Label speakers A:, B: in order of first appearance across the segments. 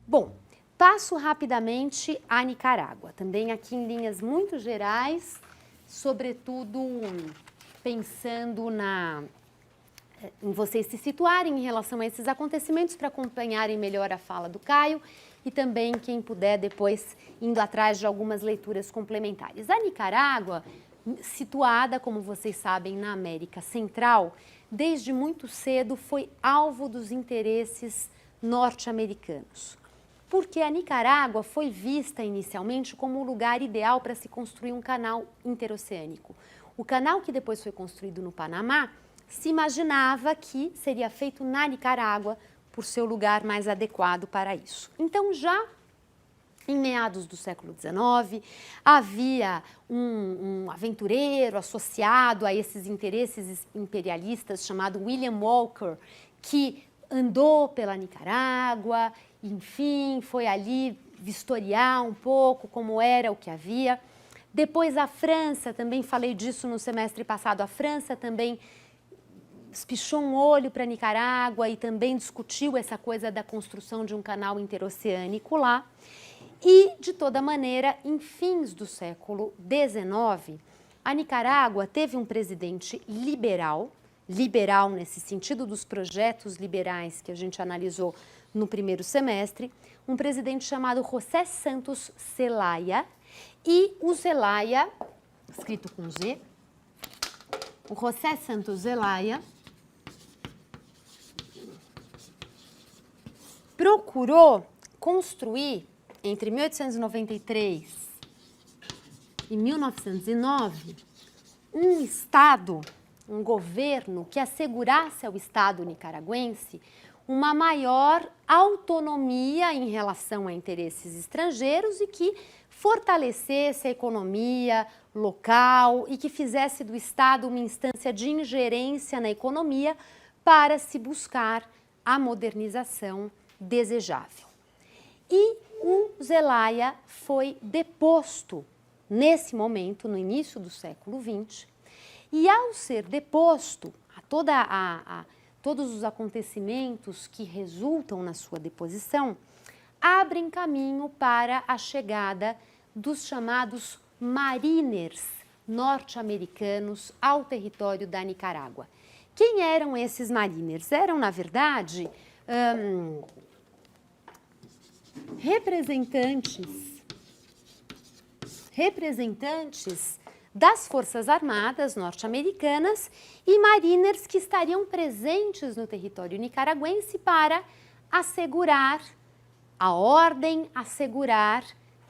A: Bom, passo rapidamente a Nicarágua, também aqui em linhas muito gerais, sobretudo pensando em vocês se situarem em relação a esses acontecimentos para acompanharem melhor a fala do Caio e também, quem puder, depois indo atrás de algumas leituras complementares. A Nicarágua, situada, como vocês sabem, na América Central, desde muito cedo foi alvo dos interesses norte-americanos. Porque a Nicarágua foi vista inicialmente como o lugar ideal para se construir um canal interoceânico. O canal que depois foi construído no Panamá, se imaginava que seria feito na Nicarágua por ser o lugar mais adequado para isso. Então, já em meados do século XIX, havia um aventureiro associado a esses interesses imperialistas chamado William Walker, que andou pela Nicarágua, enfim, foi ali vistoriar um pouco como era o que havia. Depois a França, também falei disso no semestre passado, a França também espichou um olho para a Nicarágua e também discutiu essa coisa da construção de um canal interoceânico lá. E, de toda maneira, em fins do século XIX, a Nicarágua teve um presidente liberal nesse sentido dos projetos liberais que a gente analisou no primeiro semestre, um presidente chamado José Santos Zelaya, e o Zelaya, escrito com Z, o José Santos Zelaya, procurou construir, entre 1893 e 1909, um Estado, um governo que assegurasse ao Estado nicaragüense uma maior autonomia em relação a interesses estrangeiros e que fortalecesse a economia local e que fizesse do Estado uma instância de ingerência na economia para se buscar a modernização desejável. E o Zelaya foi deposto nesse momento, no início do século XX, e ao ser deposto, todos os acontecimentos que resultam na sua deposição abrem caminho para a chegada dos chamados mariners norte-americanos ao território da Nicarágua. Quem eram esses mariners? Eram, na verdade, representantes das Forças Armadas norte-americanas e mariners que estariam presentes no território nicaragüense para assegurar a ordem, assegurar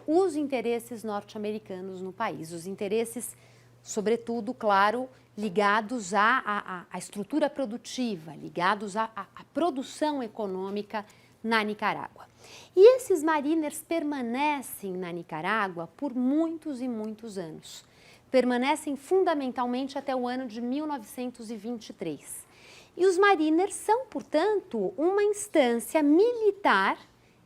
A: os interesses norte-americanos no país, os interesses, sobretudo, claro, ligados à estrutura produtiva, ligados à produção econômica na Nicarágua. E esses mariners permanecem na Nicarágua por muitos e muitos anos. Permanecem fundamentalmente até o ano de 1923. E os mariners são, portanto, uma instância militar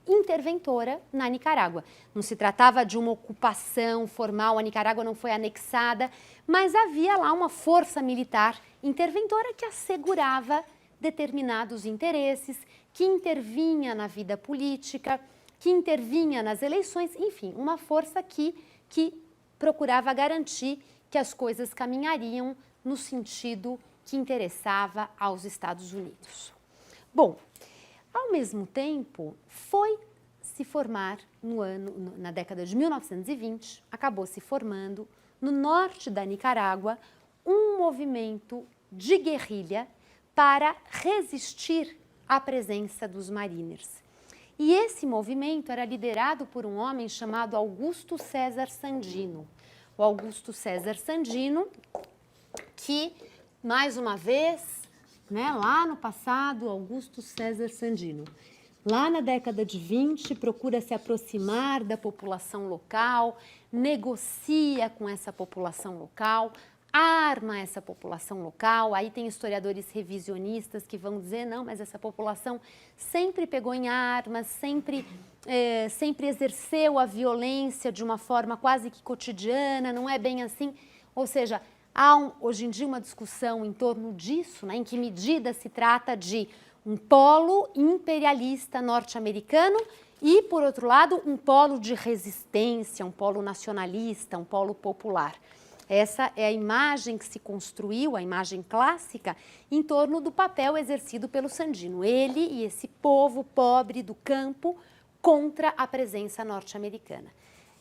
A: interventora na Nicarágua. Não se tratava de uma ocupação formal, a Nicarágua não foi anexada, mas havia lá uma força militar interventora que assegurava determinados interesses, que intervinha na vida política, que intervinha nas eleições, enfim, uma força que procurava garantir que as coisas caminhariam no sentido que interessava aos Estados Unidos. Bom, ao mesmo tempo, foi se formar na década de 1920, acabou se formando no norte da Nicarágua um movimento de guerrilha para resistir à presença dos mariners. E esse movimento era liderado por um homem chamado Augusto César Sandino. O Augusto César Sandino, que, mais uma vez, lá no passado, Augusto César Sandino, lá na década de 20, procura se aproximar da população local, negocia com essa população local, arma essa população local. Aí tem historiadores revisionistas que vão dizer, não, mas essa população sempre pegou em armas, sempre sempre exerceu a violência de uma forma quase que cotidiana, não é bem assim. Ou seja, há hoje em dia uma discussão em torno disso, né, em que medida se trata de um polo imperialista norte-americano e, por outro lado, um polo de resistência, um polo nacionalista, um polo popular. Essa é a imagem que se construiu, a imagem clássica, em torno do papel exercido pelo Sandino. Ele e esse povo pobre do campo contra a presença norte-americana.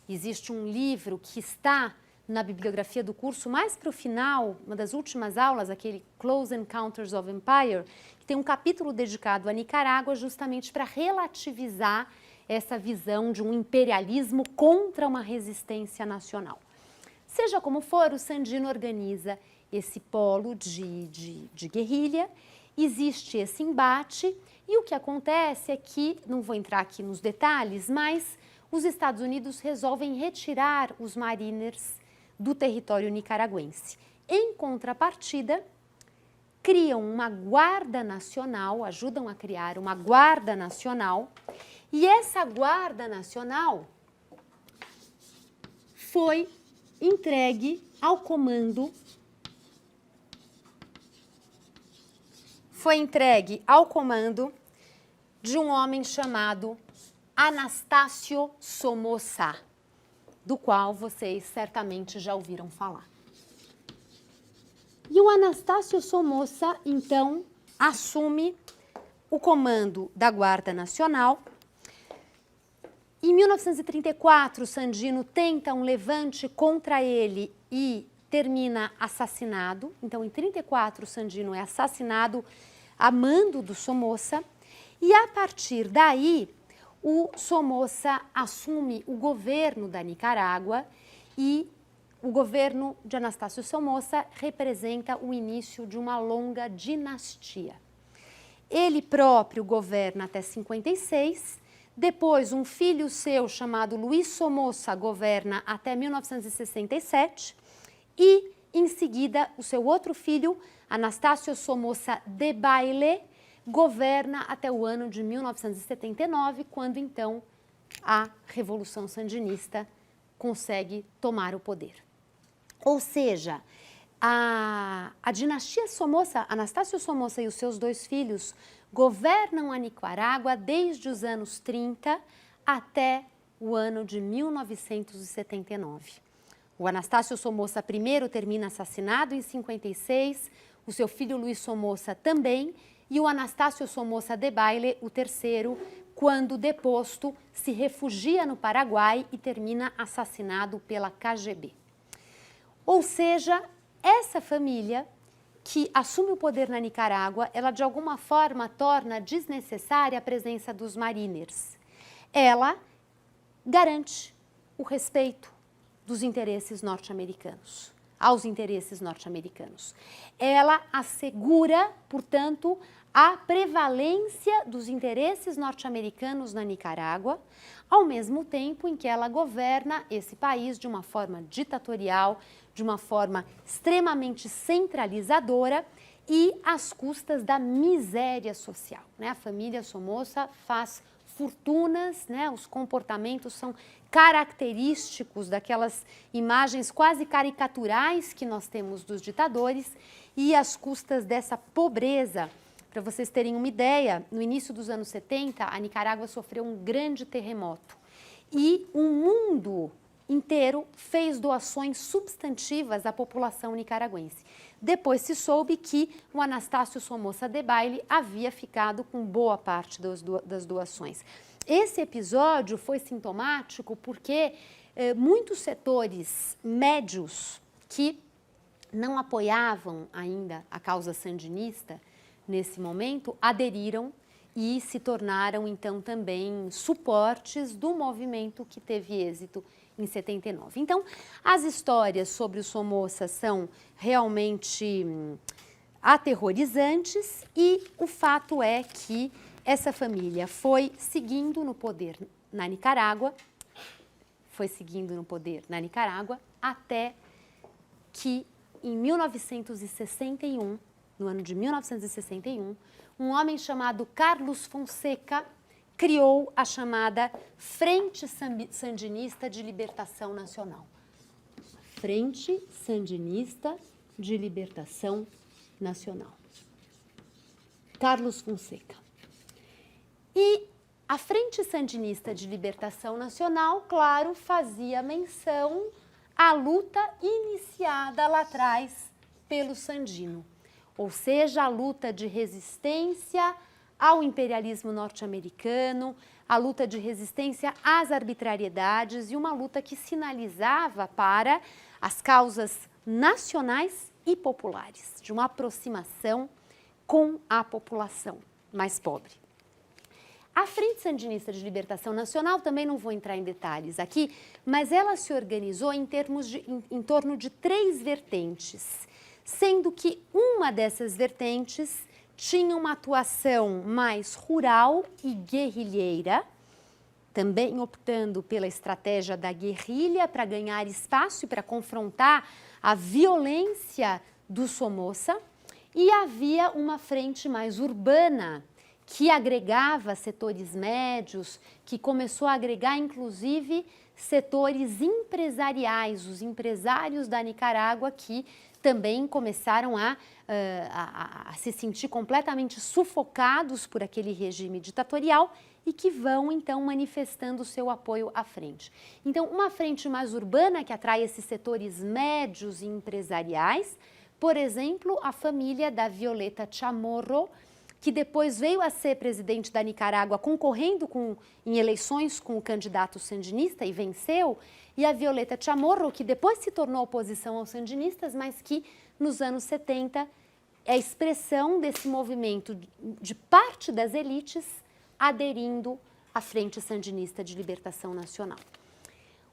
A: Existe um livro que está na bibliografia do curso, mais para o final, uma das últimas aulas, aquele Close Encounters of Empire, que tem um capítulo dedicado à Nicarágua justamente para relativizar essa visão de um imperialismo contra uma resistência nacional. Seja como for, o Sandino organiza esse polo de guerrilha, existe esse embate e o que acontece é que, não vou entrar aqui nos detalhes, mas os Estados Unidos resolvem retirar os Mariners do território nicaragüense. Em contrapartida, criam uma guarda nacional, ajudam a criar uma guarda nacional e essa guarda nacional foi entregue ao comando de um homem chamado Anastácio Somoza, do qual vocês certamente já ouviram falar. E o Anastácio Somoza, então, assume o comando da Guarda Nacional. Em 1934, Sandino tenta um levante contra ele e termina assassinado. Então, em 1934, Sandino é assassinado a mando do Somoza. E, a partir daí, o Somoza assume o governo da Nicarágua e o governo de Anastácio Somoza representa o início de uma longa dinastia. Ele próprio governa até 56. Depois, um filho seu chamado Luiz Somoza governa até 1967 e, em seguida, o seu outro filho, Anastácio Somoza Debayle, governa até o ano de 1979, quando, então, a Revolução Sandinista consegue tomar o poder. Ou seja, a dinastia Somoza, Anastácio Somoza e os seus dois filhos, governam a Nicarágua desde os anos 30 até o ano de 1979. O Anastácio Somoza I termina assassinado em 56, o seu filho Luiz Somoza também, e o Anastácio Somoza Debayle, o terceiro, quando deposto, se refugia no Paraguai e termina assassinado pela KGB. Ou seja, essa família que assume o poder na Nicarágua, ela de alguma forma torna desnecessária a presença dos Mariners. Ela garante o respeito dos interesses norte-americanos, aos interesses norte-americanos. Ela assegura, portanto, a prevalência dos interesses norte-americanos na Nicarágua, ao mesmo tempo em que ela governa esse país de uma forma ditatorial, de uma forma extremamente centralizadora e às custas da miséria social, né? A família Somoza faz fortunas, né? Os comportamentos são característicos daquelas imagens quase caricaturais que nós temos dos ditadores e às custas dessa pobreza. Para vocês terem uma ideia, no início dos anos 70, a Nicarágua sofreu um grande terremoto e o mundo inteiro fez doações substantivas à população nicaragüense. Depois se soube que o Anastácio Somoza Debayle havia ficado com boa parte das doações. Esse episódio foi sintomático porque muitos setores médios que não apoiavam ainda a causa sandinista nesse momento aderiram e se tornaram então também suportes do movimento que teve êxito em 79. Então, as histórias sobre o Somoza são realmente aterrorizantes e o fato é que essa família foi seguindo no poder na Nicarágua, até que em 1961, no ano de 1961, um homem chamado Carlos Fonseca criou a chamada Frente Sandinista de Libertação Nacional. Frente Sandinista de Libertação Nacional. Carlos Fonseca. E a Frente Sandinista de Libertação Nacional, claro, fazia menção à luta iniciada lá atrás pelo Sandino, ou seja, a luta de resistência ao imperialismo norte-americano, a luta de resistência às arbitrariedades e uma luta que sinalizava para as causas nacionais e populares, de uma aproximação com a população mais pobre. A Frente Sandinista de Libertação Nacional, também não vou entrar em detalhes aqui, mas ela se organizou em torno de 3 vertentes, sendo que uma dessas vertentes tinha uma atuação mais rural e guerrilheira, também optando pela estratégia da guerrilha para ganhar espaço e para confrontar a violência do Somoza, e havia uma frente mais urbana, que agregava setores médios, que começou a agregar, inclusive, setores empresariais, os empresários da Nicarágua que também começaram a se sentir completamente sufocados por aquele regime ditatorial e que vão, então, manifestando o seu apoio à frente. Então, uma frente mais urbana que atrai esses setores médios e empresariais, por exemplo, a família da Violeta Chamorro, que depois veio a ser presidente da Nicarágua, concorrendo em eleições com o candidato sandinista e venceu, e a Violeta Chamorro, que depois se tornou oposição aos sandinistas, mas que nos anos 70 é a expressão desse movimento de parte das elites aderindo à Frente Sandinista de Libertação Nacional.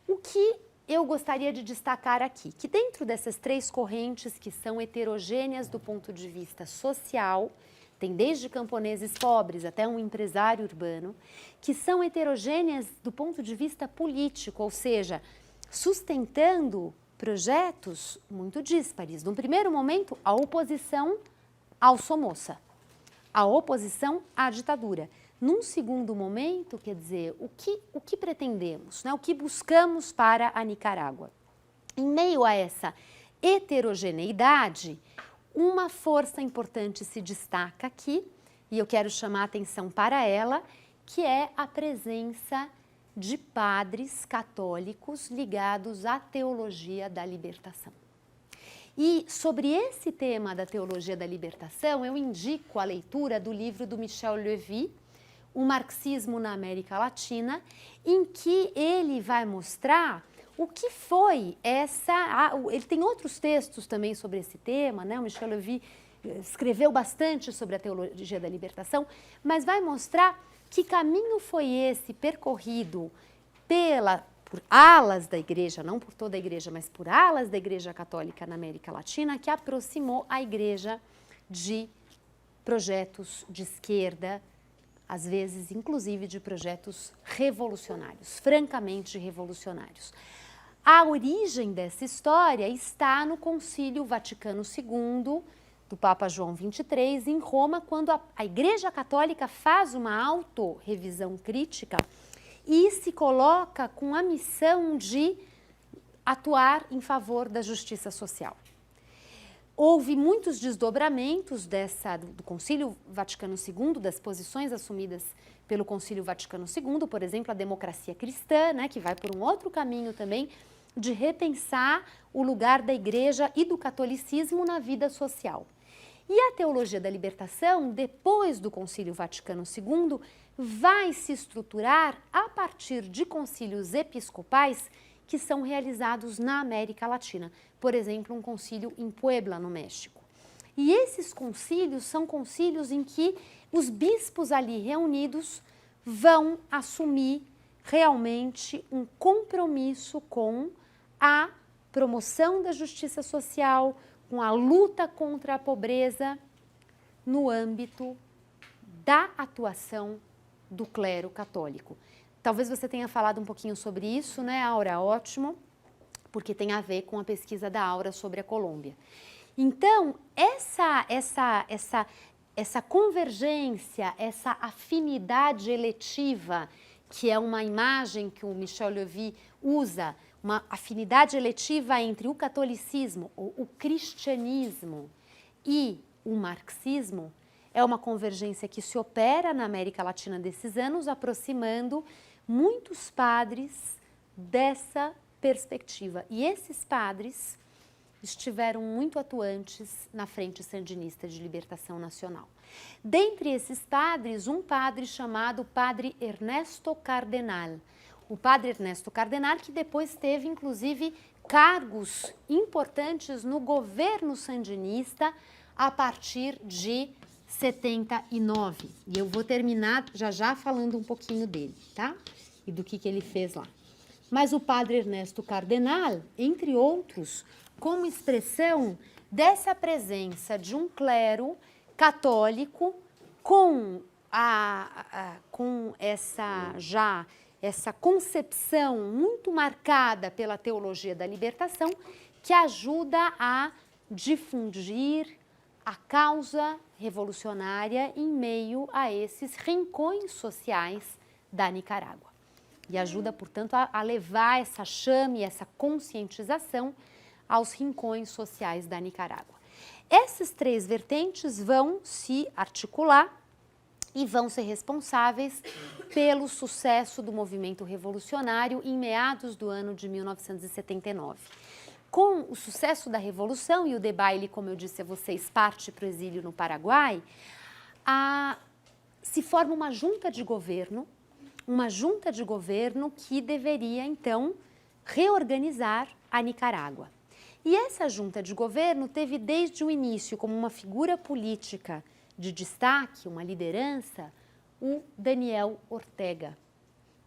A: O que eu gostaria de destacar aqui, que dentro dessas 3 correntes que são heterogêneas do ponto de vista social, tem desde camponeses pobres até um empresário urbano, que são heterogêneas do ponto de vista político, ou seja, sustentando projetos muito díspares. Num primeiro momento, a oposição ao Somoza, a oposição à ditadura. Num segundo momento, quer dizer, o que pretendemos, né? O que buscamos para a Nicarágua? Em meio a essa heterogeneidade, uma força importante se destaca aqui, e eu quero chamar a atenção para ela, que é a presença de padres católicos ligados à teologia da libertação. E sobre esse tema da teologia da libertação, eu indico a leitura do livro do Michel Levy, O Marxismo na América Latina, em que ele vai mostrar o que foi ele tem outros textos também sobre esse tema, né? O Michel Levy escreveu bastante sobre a teologia da libertação, mas vai mostrar que caminho foi esse percorrido por alas da igreja, não por toda a igreja, mas por alas da Igreja Católica na América Latina, que aproximou a igreja de projetos de esquerda, às vezes, inclusive, de projetos revolucionários, francamente revolucionários. A origem dessa história está no Concílio Vaticano II, do Papa João XXIII, em Roma, quando a Igreja Católica faz uma autorrevisão crítica e se coloca com a missão de atuar em favor da justiça social. Houve muitos desdobramentos do Concílio Vaticano II, das posições assumidas pelo Concílio Vaticano II, por exemplo, a democracia cristã, né, que vai por um outro caminho também, de repensar o lugar da igreja e do catolicismo na vida social. E a teologia da libertação, depois do Concílio Vaticano II, vai se estruturar a partir de concílios episcopais que são realizados na América Latina. Por exemplo, um concílio em Puebla, no México. E esses concílios são concílios em que os bispos ali reunidos vão assumir realmente um compromisso com a promoção da justiça social, com a luta contra a pobreza no âmbito da atuação do clero católico. Talvez você tenha falado um pouquinho sobre isso, né, Aura? Ótimo, porque tem a ver com a pesquisa da Aura sobre a Colômbia. Então, essa convergência, essa afinidade eletiva, que é uma imagem que o Michel Levy usa, uma afinidade eletiva entre o catolicismo, o cristianismo e o marxismo, é uma convergência que se opera na América Latina desses anos, aproximando muitos padres dessa perspectiva. E esses padres estiveram muito atuantes na Frente Sandinista de Libertação Nacional. Dentre esses padres, um padre chamado Padre Ernesto Cardenal. O Padre Ernesto Cardenal, que depois teve, inclusive, cargos importantes no governo sandinista a partir de 79. E eu vou terminar já falando um pouquinho dele, tá? E do que ele fez lá. Mas o Padre Ernesto Cardenal, entre outros, como expressão dessa presença de um clero católico com essa concepção muito marcada pela teologia da libertação, que ajuda a difundir a causa revolucionária em meio a esses rincões sociais da Nicarágua. E ajuda, portanto, a levar essa chama e essa conscientização aos rincões sociais da Nicarágua. Essas três vertentes vão se articular e vão ser responsáveis pelo sucesso do movimento revolucionário em meados do ano de 1979. Com o sucesso da Revolução e o Debayle, como eu disse a vocês, parte para o exílio no Paraguai, se forma uma junta de governo que deveria, então, reorganizar a Nicarágua. E essa junta de governo teve desde o início como uma figura política de destaque, uma liderança, o Daniel Ortega.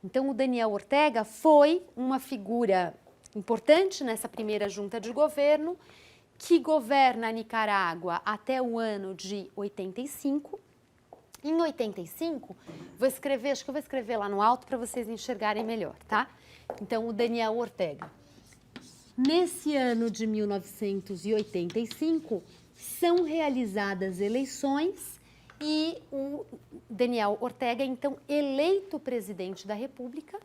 A: Então, o Daniel Ortega foi uma figura importante nessa primeira junta de governo, que governa a Nicarágua até o ano de 85. Em 85, acho que eu vou escrever lá no alto para vocês enxergarem melhor, tá? Então, o Daniel Ortega. Nesse ano de 1985, são realizadas eleições e o Daniel Ortega é, então, eleito presidente da República,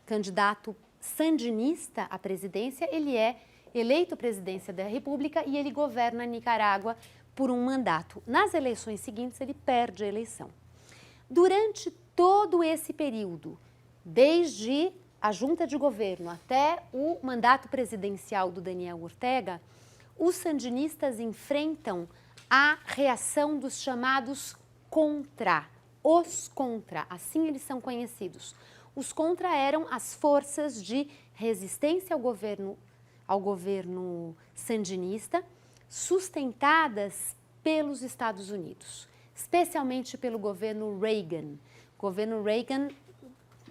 A: candidato sandinista à presidência, ele é eleito presidência da República e ele governa a Nicarágua por um mandato. Nas eleições seguintes, ele perde a eleição. Durante todo esse período, desde a junta de governo até o mandato presidencial do Daniel Ortega, os sandinistas enfrentam a reação dos chamados contra, os contra, assim eles são conhecidos. Os contra eram as forças de resistência ao governo sandinista, sustentadas pelos Estados Unidos, especialmente pelo governo Reagan. O governo Reagan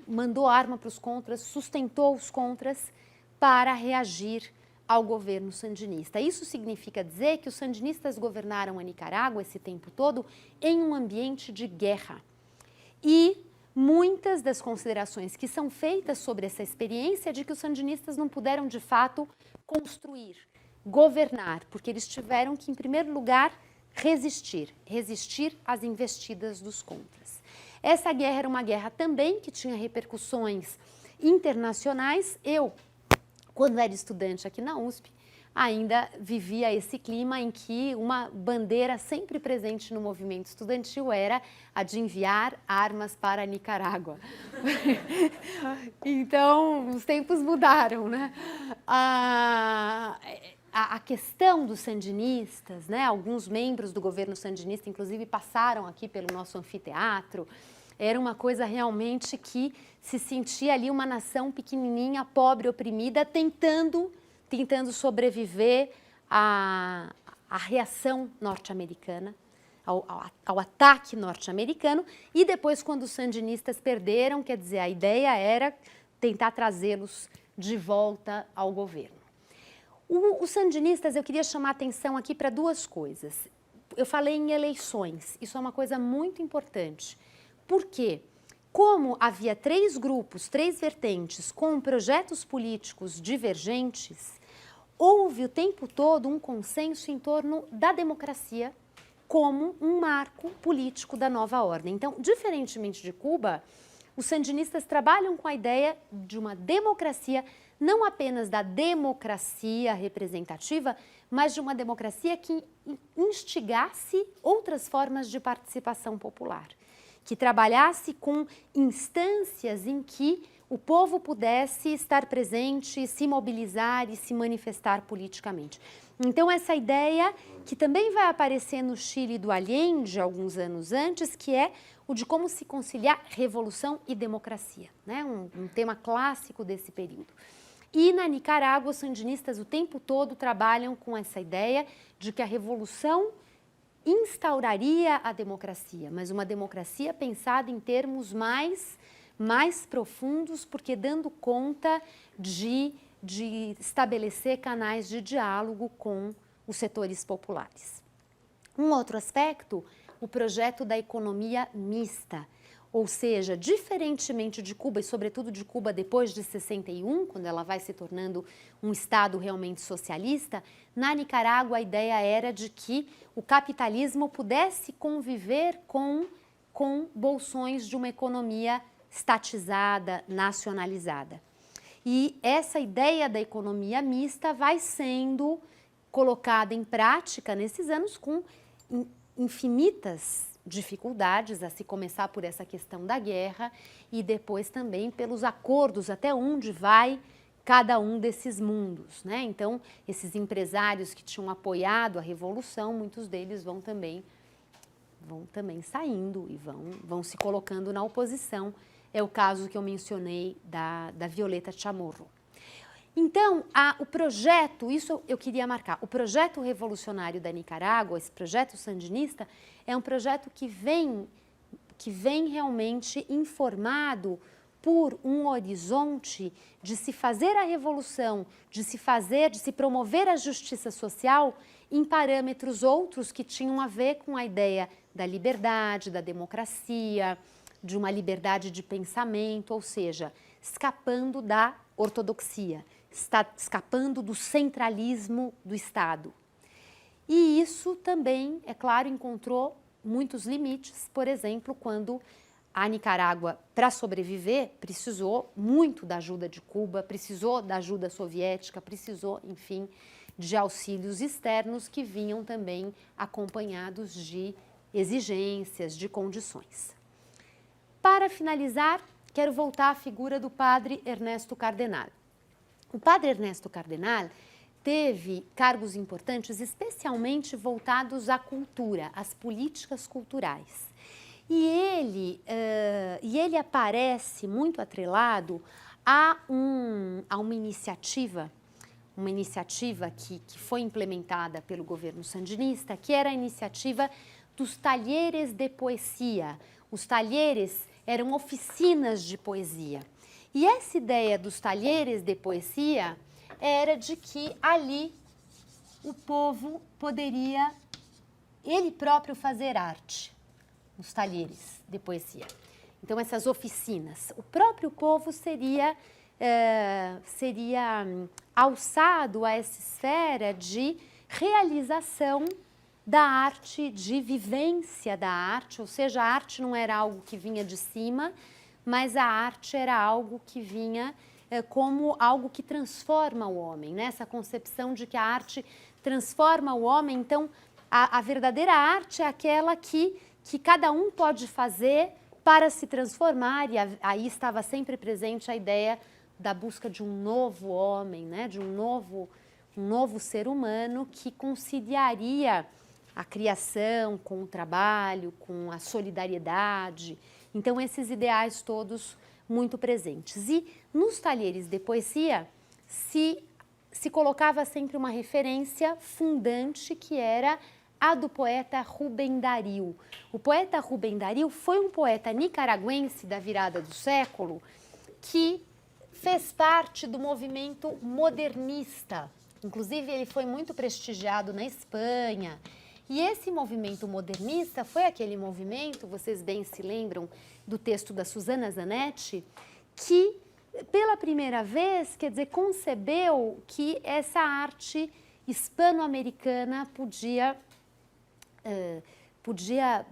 A: mandou arma para os contras, sustentou os contras para reagir ao governo sandinista. Isso significa dizer que os sandinistas governaram a Nicarágua esse tempo todo em um ambiente de guerra. E muitas das considerações que são feitas sobre essa experiência é de que os sandinistas não puderam, de fato, construir, governar, porque eles tiveram que, em primeiro lugar, resistir às investidas dos contras. Essa guerra era uma guerra também que tinha repercussões internacionais. Eu, quando era estudante aqui na USP, ainda vivia esse clima em que uma bandeira sempre presente no movimento estudantil era a de enviar armas para a Nicarágua. Então, os tempos mudaram, né? A questão dos sandinistas, né? Alguns membros do governo sandinista, inclusive, passaram aqui pelo nosso anfiteatro. Era uma coisa realmente que se sentia ali uma nação pequenininha, pobre, oprimida, tentando sobreviver à reação norte-americana, ao ataque norte-americano. E depois, quando os sandinistas perderam, quer dizer, a ideia era tentar trazê-los de volta ao governo. Os sandinistas, eu queria chamar a atenção aqui para duas coisas. Eu falei em eleições, isso é uma coisa muito importante. Por quê? Como havia três grupos, três vertentes com projetos políticos divergentes, houve o tempo todo um consenso em torno da democracia como um marco político da nova ordem. Então, diferentemente de Cuba, os sandinistas trabalham com a ideia de uma democracia, não apenas da democracia representativa, mas de uma democracia que instigasse outras formas de participação popular, que trabalhasse com instâncias em que o povo pudesse estar presente, se mobilizar e se manifestar politicamente. Então, essa ideia que também vai aparecer no Chile do Allende, alguns anos antes, que é o de como se conciliar revolução e democracia, né? Um tema clássico desse período. E na Nicarágua, os sandinistas o tempo todo trabalham com essa ideia de que a revolução instauraria a democracia, mas uma democracia pensada em termos mais profundos, porque dando conta de estabelecer canais de diálogo com os setores populares. Um outro aspecto, o projeto da economia mista, ou seja, diferentemente de Cuba, e sobretudo de Cuba depois de 61, quando ela vai se tornando um Estado realmente socialista, na Nicarágua a ideia era de que o capitalismo pudesse conviver com bolsões de uma economia estatizada, nacionalizada. E essa ideia da economia mista vai sendo colocada em prática nesses anos com infinitas dificuldades, a se começar por essa questão da guerra e depois também pelos acordos, até onde vai cada um desses mundos, né? Então, esses empresários que tinham apoiado a revolução, muitos deles vão também saindo e vão se colocando na oposição. É o caso que eu mencionei da Violeta Chamorro. Então, o projeto, isso eu queria marcar, o projeto revolucionário da Nicarágua, esse projeto sandinista, é um projeto que vem realmente informado por um horizonte de se fazer a revolução, de se promover a justiça social em parâmetros outros que tinham a ver com a ideia da liberdade, da democracia, de uma liberdade de pensamento, ou seja, escapando da ortodoxia, escapando do centralismo do Estado. E isso também, é claro, encontrou muitos limites, por exemplo, quando a Nicarágua, para sobreviver, precisou muito da ajuda de Cuba, precisou da ajuda soviética, precisou, enfim, de auxílios externos que vinham também acompanhados de exigências, de condições. Para finalizar, quero voltar à figura do padre Ernesto Cardenal. O padre Ernesto Cardenal teve cargos importantes, especialmente voltados à cultura, às políticas culturais. E ele aparece muito atrelado a uma iniciativa que foi implementada pelo governo sandinista, que era a iniciativa dos talheres de poesia. Os talheres eram oficinas de poesia. E essa ideia dos talheres de poesia era de que ali o povo poderia ele próprio fazer arte, nos talheres de poesia. Então, essas oficinas. O próprio povo seria alçado a essa esfera de realização da arte, de vivência da arte, ou seja, a arte não era algo que vinha de cima, mas a arte era algo que vinha como algo que transforma o homem, né? Essa concepção de que a arte transforma o homem. Então, a verdadeira arte é aquela que cada um pode fazer para se transformar, e aí estava sempre presente a ideia da busca de um novo homem, né? De um novo ser humano que conciliaria a criação com o trabalho, com a solidariedade. Então, esses ideais todos muito presentes. E nos talheres de poesia se colocava sempre uma referência fundante, que era a do poeta Rubem Darío. O poeta Rubem Darío foi um poeta nicaragüense da virada do século que fez parte do movimento modernista. Inclusive, ele foi muito prestigiado na Espanha. E esse movimento modernista foi aquele movimento, vocês bem se lembram do texto da Susana Zanetti, que pela primeira vez, quer dizer, concebeu que essa arte hispano-americana podia podia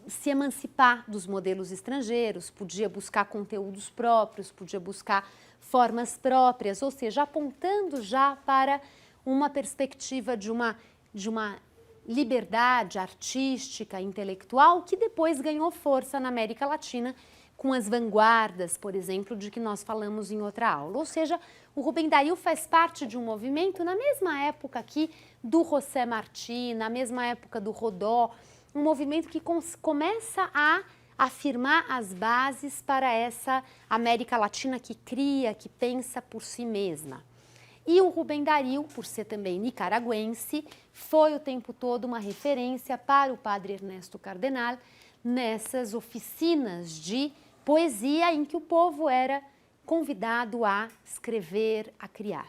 A: se emancipar dos modelos estrangeiros, podia buscar conteúdos próprios, podia buscar formas próprias, ou seja, apontando já para uma perspectiva de uma liberdade artística, intelectual, que depois ganhou força na América Latina com as vanguardas, por exemplo, de que nós falamos em outra aula. Ou seja, o Rubem Dario faz parte de um movimento na mesma época aqui do José Martí, na mesma época do Rodó, um movimento que começa a afirmar as bases para essa América Latina que cria, que pensa por si mesma. E o Rubem Dario, por ser também nicaragüense, foi o tempo todo uma referência para o padre Ernesto Cardenal nessas oficinas de poesia em que o povo era convidado a escrever, a criar.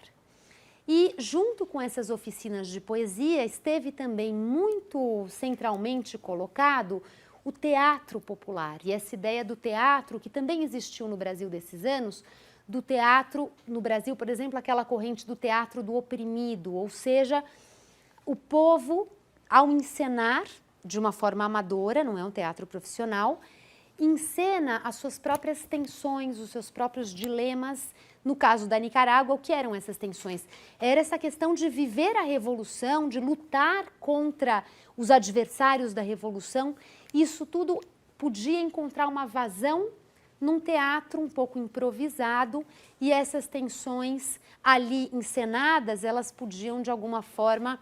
A: E junto com essas oficinas de poesia esteve também muito centralmente colocado o teatro popular. E essa ideia do teatro, que também existiu no Brasil desses anos, do teatro, no Brasil, por exemplo, aquela corrente do teatro do oprimido, ou seja, o povo, ao encenar de uma forma amadora, não é um teatro profissional, encena as suas próprias tensões, os seus próprios dilemas. No caso da Nicarágua, o que eram essas tensões? Era essa questão de viver a revolução, de lutar contra os adversários da revolução. Isso tudo podia encontrar uma vazão num teatro um pouco improvisado, e essas tensões ali encenadas, elas podiam de alguma forma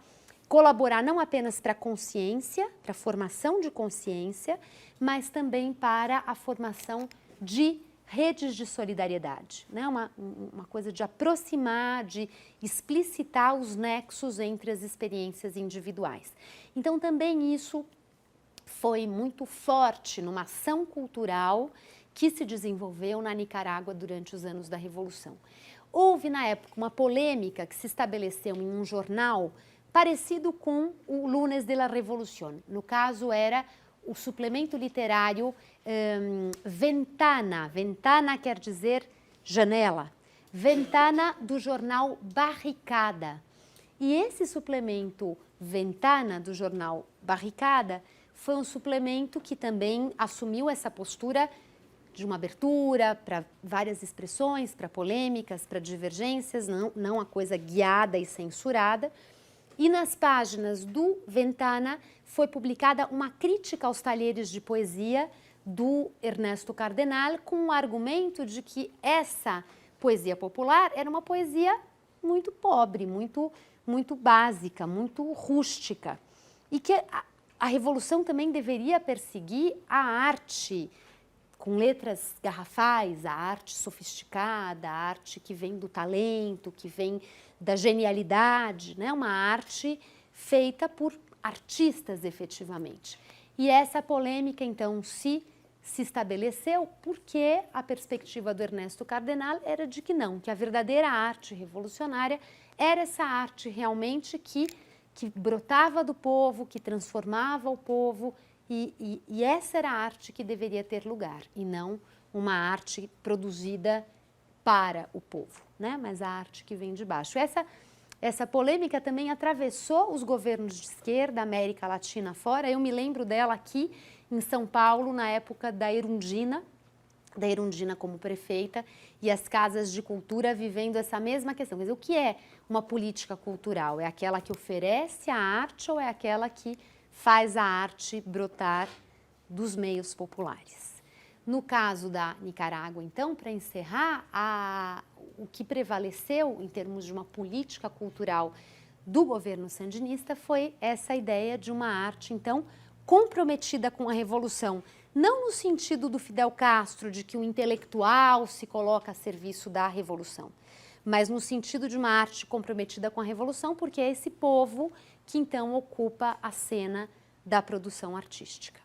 A: colaborar não apenas para a consciência, para a formação de consciência, mas também para a formação de redes de solidariedade, né? Uma coisa de aproximar, de explicitar os nexos entre as experiências individuais. Então também isso foi muito forte numa ação cultural que se desenvolveu na Nicarágua durante os anos da Revolução. Houve na época uma polêmica que se estabeleceu em um jornal parecido com o Lunes de la Revolución. No caso era o suplemento literário Ventana. Ventana quer dizer janela. Ventana do jornal Barricada. E esse suplemento Ventana do jornal Barricada foi um suplemento que também assumiu essa postura de uma abertura para várias expressões, para polêmicas, para divergências, não a coisa guiada e censurada. E nas páginas do Ventana foi publicada uma crítica aos talheres de poesia do Ernesto Cardenal, com o argumento de que essa poesia popular era uma poesia muito pobre, muito básica, muito rústica. E que a Revolução também deveria perseguir a arte com letras garrafais, a arte sofisticada, a arte que vem do talento, que vem da genialidade, né? Uma arte feita por artistas efetivamente. E essa polêmica então se estabeleceu porque a perspectiva do Ernesto Cardenal era de que não, que a verdadeira arte revolucionária era essa arte realmente que brotava do povo, que transformava o povo, e essa era a arte que deveria ter lugar, e não uma arte produzida para o povo, né? Mas a arte que vem de baixo. Essa polêmica também atravessou os governos de esquerda, da América Latina fora. Eu me lembro dela aqui em São Paulo, na época da Erundina como prefeita, e as casas de cultura vivendo essa mesma questão. Mas o que é uma política cultural? É aquela que oferece a arte ou é aquela que faz a arte brotar dos meios populares? No caso da Nicarágua, então, para encerrar, o que prevaleceu em termos de uma política cultural do governo sandinista foi essa ideia de uma arte, então, comprometida com a revolução, não no sentido do Fidel Castro, de que o intelectual se coloca a serviço da revolução, mas no sentido de uma arte comprometida com a revolução, porque é esse povo que então ocupa a cena da produção artística.